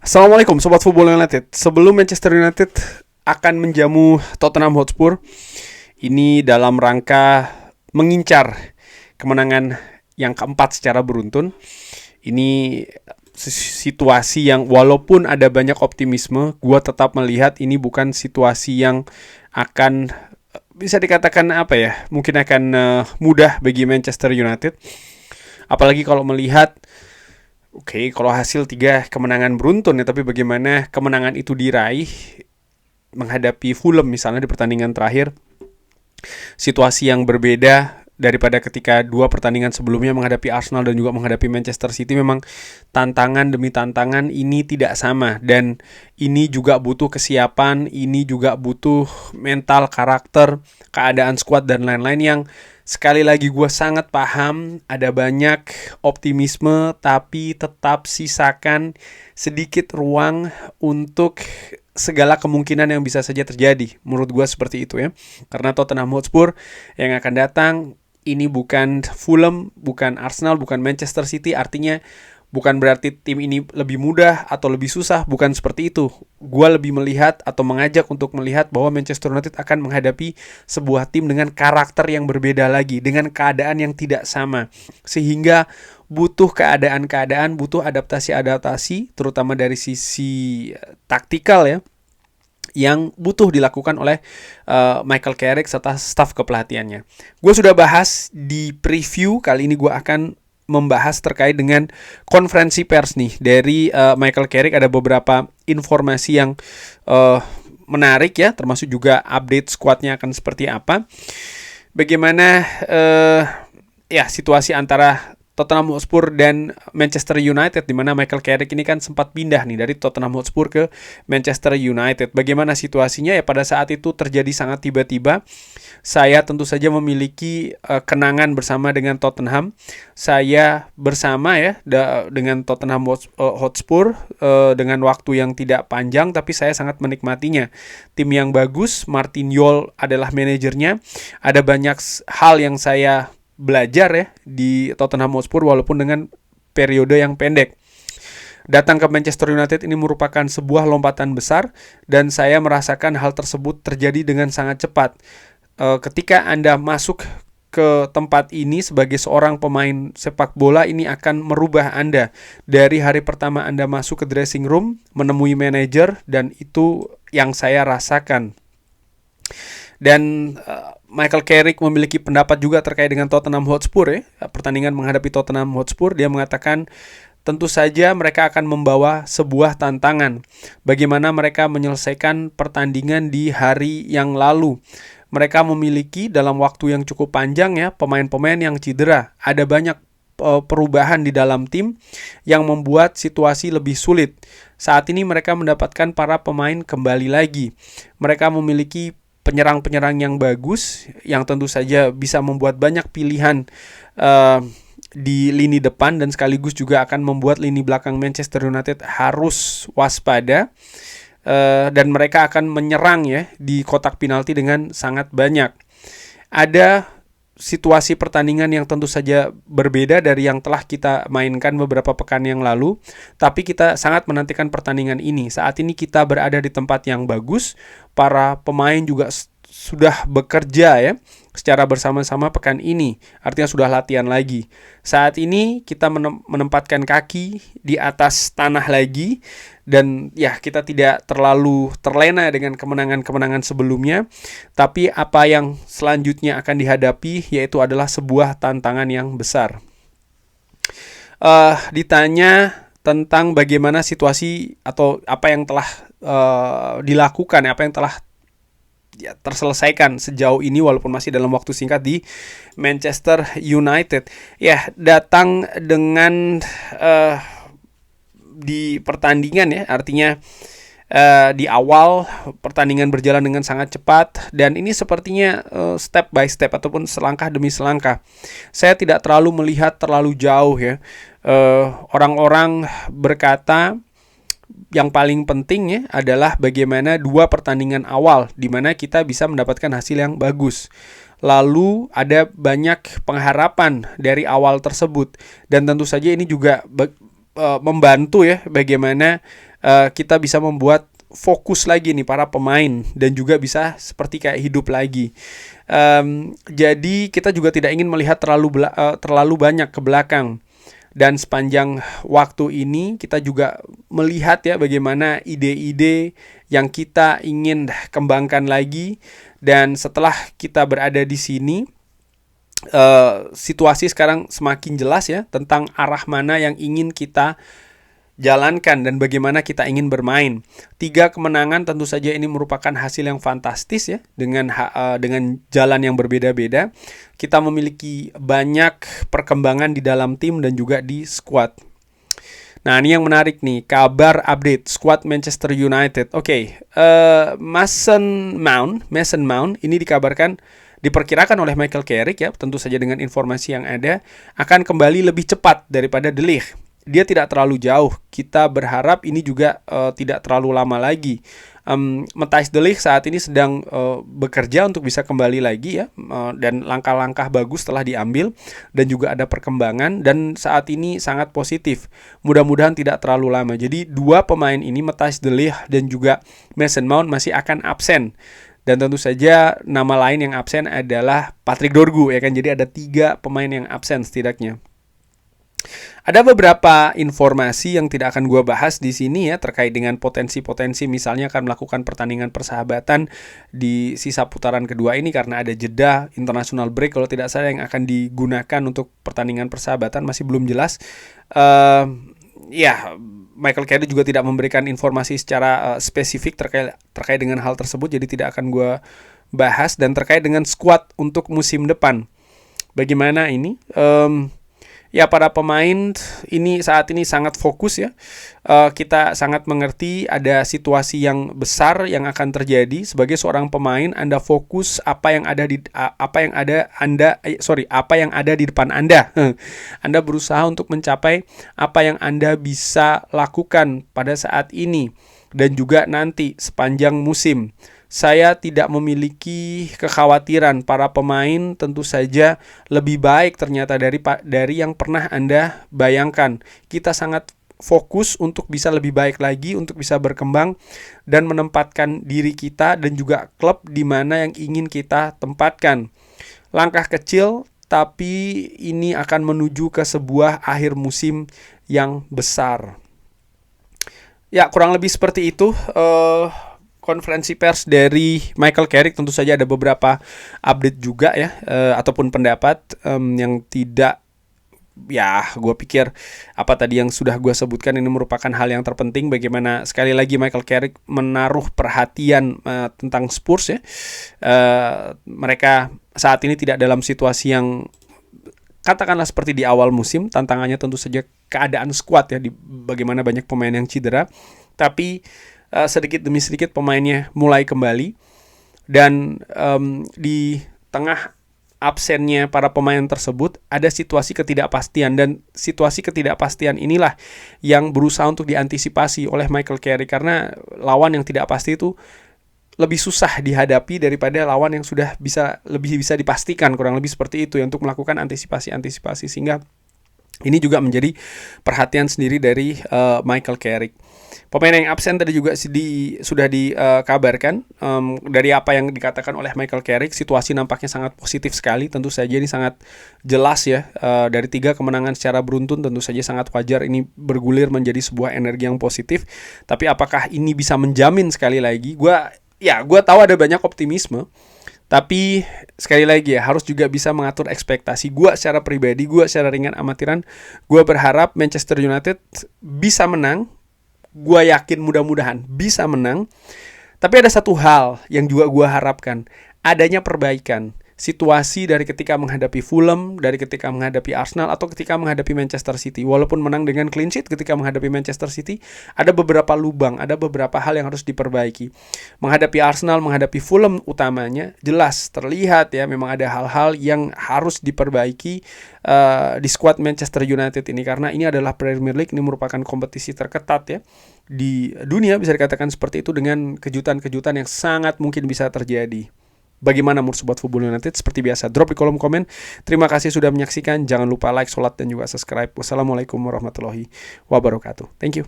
Assalamualaikum Sobat Football United. Sebelum Manchester United akan menjamu Tottenham Hotspur, ini dalam rangka mengincar kemenangan yang keempat secara beruntun. Ini situasi yang walaupun ada banyak optimisme, gua tetap melihat ini bukan situasi yang akan bisa dikatakan mungkin akan mudah bagi Manchester United. Apalagi kalau melihat kalau hasil 3 kemenangan beruntun ya, tapi bagaimana kemenangan itu diraih menghadapi Fulham misalnya di pertandingan terakhir. Situasi yang berbeda daripada ketika 2 pertandingan sebelumnya menghadapi Arsenal dan juga menghadapi Manchester City. Memang tantangan demi tantangan ini tidak sama, dan ini juga butuh kesiapan, ini juga butuh mental, karakter, keadaan skuad dan lain-lain yang sekali lagi gue sangat paham ada banyak optimisme, tapi tetap sisakan sedikit ruang untuk segala kemungkinan yang bisa saja terjadi. Menurut gue seperti itu ya. Karena Tottenham Hotspur yang akan datang ini bukan Fulham, bukan Arsenal, bukan Manchester City. Artinya bukan berarti tim ini lebih mudah atau lebih susah, bukan seperti itu. Gua lebih melihat atau mengajak untuk melihat bahwa Manchester United akan menghadapi sebuah tim dengan karakter yang berbeda lagi, dengan keadaan yang tidak sama. Sehingga butuh keadaan-keadaan, butuh adaptasi-adaptasi, terutama dari sisi taktikal ya, yang butuh dilakukan oleh Michael Carrick serta staf kepelatihannya. Gue sudah bahas di preview, kali ini gue akan membahas terkait dengan konferensi pers nih dari Michael Carrick. Ada beberapa informasi yang menarik ya, termasuk juga update squadnya akan seperti apa. Bagaimana situasi antara Tottenham Hotspur dan Manchester United, di mana Michael Carrick ini kan sempat pindah nih dari Tottenham Hotspur ke Manchester United. Bagaimana situasinya ya, pada saat itu terjadi sangat tiba-tiba. Saya tentu saja memiliki kenangan bersama dengan Tottenham. Saya bersama ya dengan Tottenham Hotspur dengan waktu yang tidak panjang, tapi saya sangat menikmatinya. Tim yang bagus, Martin Jol adalah manajernya. Ada banyak hal yang saya belajar ya di Tottenham Hotspur walaupun dengan periode yang pendek. Datang ke Manchester United ini merupakan sebuah lompatan besar, dan saya merasakan hal tersebut terjadi dengan sangat cepat. Ketika Anda masuk ke tempat ini sebagai seorang pemain sepak bola, ini akan merubah Anda. Dari hari pertama Anda masuk ke dressing room, menemui manajer, dan itu yang saya rasakan. Dan Michael Carrick memiliki pendapat juga terkait dengan Tottenham Hotspur ya. Pertandingan menghadapi Tottenham Hotspur, dia mengatakan tentu saja mereka akan membawa sebuah tantangan. Bagaimana mereka menyelesaikan pertandingan di hari yang lalu. Mereka memiliki dalam waktu yang cukup panjang ya pemain-pemain yang cedera. Ada banyak perubahan di dalam tim yang membuat situasi lebih sulit. Saat ini mereka mendapatkan para pemain kembali lagi. Mereka memiliki penyerang-penyerang yang bagus, yang tentu saja bisa membuat banyak pilihan di lini depan, dan sekaligus juga akan membuat lini belakang Manchester United harus waspada, dan mereka akan menyerang ya di kotak penalti dengan sangat banyak. Ada situasi pertandingan yang tentu saja berbeda dari yang telah kita mainkan beberapa pekan yang lalu, tapi kita sangat menantikan pertandingan ini. Saat ini kita berada di tempat yang bagus, para pemain juga sudah bekerja ya secara bersama-sama pekan ini, artinya sudah latihan lagi. Saat ini kita menempatkan kaki di atas tanah lagi, dan ya kita tidak terlalu terlena dengan kemenangan-kemenangan sebelumnya, tapi apa yang selanjutnya akan dihadapi yaitu adalah sebuah tantangan yang besar. Ditanya tentang bagaimana situasi atau apa yang telah dilakukan, apa yang telah terselesaikan sejauh ini walaupun masih dalam waktu singkat di Manchester United. Ya, datang dengan di pertandingan ya, artinya di awal pertandingan berjalan dengan sangat cepat, dan ini sepertinya step by step ataupun selangkah demi selangkah. Saya tidak terlalu melihat terlalu jauh ya. Orang-orang berkata yang paling penting ya adalah bagaimana 2 pertandingan awal di mana kita bisa mendapatkan hasil yang bagus. Lalu ada banyak pengharapan dari awal tersebut, dan tentu saja ini juga membantu ya bagaimana kita bisa membuat fokus lagi nih para pemain dan juga bisa seperti kayak hidup lagi. Jadi kita juga tidak ingin melihat terlalu banyak ke belakang. Dan sepanjang waktu ini kita juga melihat ya bagaimana ide-ide yang kita ingin kembangkan lagi. Dan setelah kita berada di sini, situasi sekarang semakin jelas ya tentang arah mana yang ingin kita jalankan dan bagaimana kita ingin bermain. 3 kemenangan tentu saja ini merupakan hasil yang fantastis ya dengan jalan yang berbeda-beda. Kita memiliki banyak perkembangan di dalam tim dan juga di squad. Nah, ini yang menarik nih, kabar update squad Manchester United. Mason Mount ini diperkirakan oleh Michael Carrick ya, tentu saja dengan informasi yang ada akan kembali lebih cepat daripada De Ligt. Dia tidak terlalu jauh. Kita berharap ini juga tidak terlalu lama lagi. Matthijs De Ligt saat ini sedang bekerja untuk bisa kembali lagi ya, dan langkah-langkah bagus telah diambil dan juga ada perkembangan dan saat ini sangat positif. Mudah-mudahan tidak terlalu lama. Jadi 2 pemain ini, Matthijs De Ligt dan juga Mason Mount, masih akan absen. Dan tentu saja nama lain yang absen adalah Patrick Dorgu ya kan. Jadi ada 3 pemain yang absen setidaknya. Ada beberapa informasi yang tidak akan gue bahas di sini ya terkait dengan potensi-potensi misalnya akan melakukan pertandingan persahabatan di sisa putaran kedua ini karena ada jeda international break kalau tidak salah yang akan digunakan untuk pertandingan persahabatan masih belum jelas. Michael Carrick juga tidak memberikan informasi secara spesifik terkait dengan hal tersebut, jadi tidak akan gue bahas. Dan terkait dengan squad untuk musim depan, bagaimana ini? Para pemain ini saat ini sangat fokus ya. Kita sangat mengerti ada situasi yang besar yang akan terjadi. Sebagai seorang pemain, Anda fokus apa yang ada di depan Anda. Anda berusaha untuk mencapai apa yang Anda bisa lakukan pada saat ini dan juga nanti sepanjang musim. Saya tidak memiliki kekhawatiran. Para pemain tentu saja lebih baik ternyata dari yang pernah Anda bayangkan. Kita sangat fokus untuk bisa lebih baik lagi, untuk bisa berkembang dan menempatkan diri kita dan juga klub di mana yang ingin kita tempatkan. Langkah kecil, tapi ini akan menuju ke sebuah akhir musim yang besar. Ya, kurang lebih seperti itu. Konferensi pers dari Michael Carrick, tentu saja ada beberapa update juga ya, ataupun pendapat yang tidak, ya gue pikir apa tadi yang sudah gue sebutkan ini merupakan hal yang terpenting. Bagaimana sekali lagi Michael Carrick menaruh perhatian tentang Spurs ya. Mereka saat ini tidak dalam situasi yang katakanlah seperti di awal musim. Tantangannya tentu saja keadaan squad ya, bagaimana banyak pemain yang cedera. Tapi sedikit demi sedikit pemainnya mulai kembali. Dan di tengah absennya para pemain tersebut ada situasi ketidakpastian. Dan situasi ketidakpastian inilah yang berusaha untuk diantisipasi oleh Michael Carrick. Karena lawan yang tidak pasti itu lebih susah dihadapi daripada lawan yang sudah lebih bisa dipastikan. Kurang lebih seperti itu ya, untuk melakukan antisipasi. Sehingga ini juga menjadi perhatian sendiri dari Michael Carrick. Pemain yang absen tadi juga sudah dikabarkan. Dari apa yang dikatakan oleh Michael Carrick, situasi nampaknya sangat positif sekali. Tentu saja ini sangat jelas ya. Dari 3 kemenangan secara beruntun tentu saja sangat wajar ini bergulir menjadi sebuah energi yang positif. Tapi apakah ini bisa menjamin sekali lagi? Gue tahu ada banyak optimisme. Tapi sekali lagi ya, harus juga bisa mengatur ekspektasi. Gue secara pribadi, gue secara ringan amatiran, gue berharap Manchester United bisa menang. Gue yakin mudah-mudahan bisa menang. Tapi ada satu hal yang juga gue harapkan, adanya perbaikan. Situasi dari ketika menghadapi Fulham, dari ketika menghadapi Arsenal, atau ketika menghadapi Manchester City. Walaupun menang dengan clean sheet ketika menghadapi Manchester City, ada beberapa lubang, ada beberapa hal yang harus diperbaiki. Menghadapi Arsenal, menghadapi Fulham utamanya, jelas terlihat ya, memang ada hal-hal yang harus diperbaiki di squad Manchester United ini. Karena ini adalah Premier League, ini merupakan kompetisi terketat ya di dunia, bisa dikatakan seperti itu, dengan kejutan-kejutan yang sangat mungkin bisa terjadi. Bagaimana menurut Sobat Football United? Seperti biasa, drop di kolom komen. Terima kasih sudah menyaksikan. Jangan lupa like, sholat, dan juga subscribe. Wassalamualaikum warahmatullahi wabarakatuh. Thank you.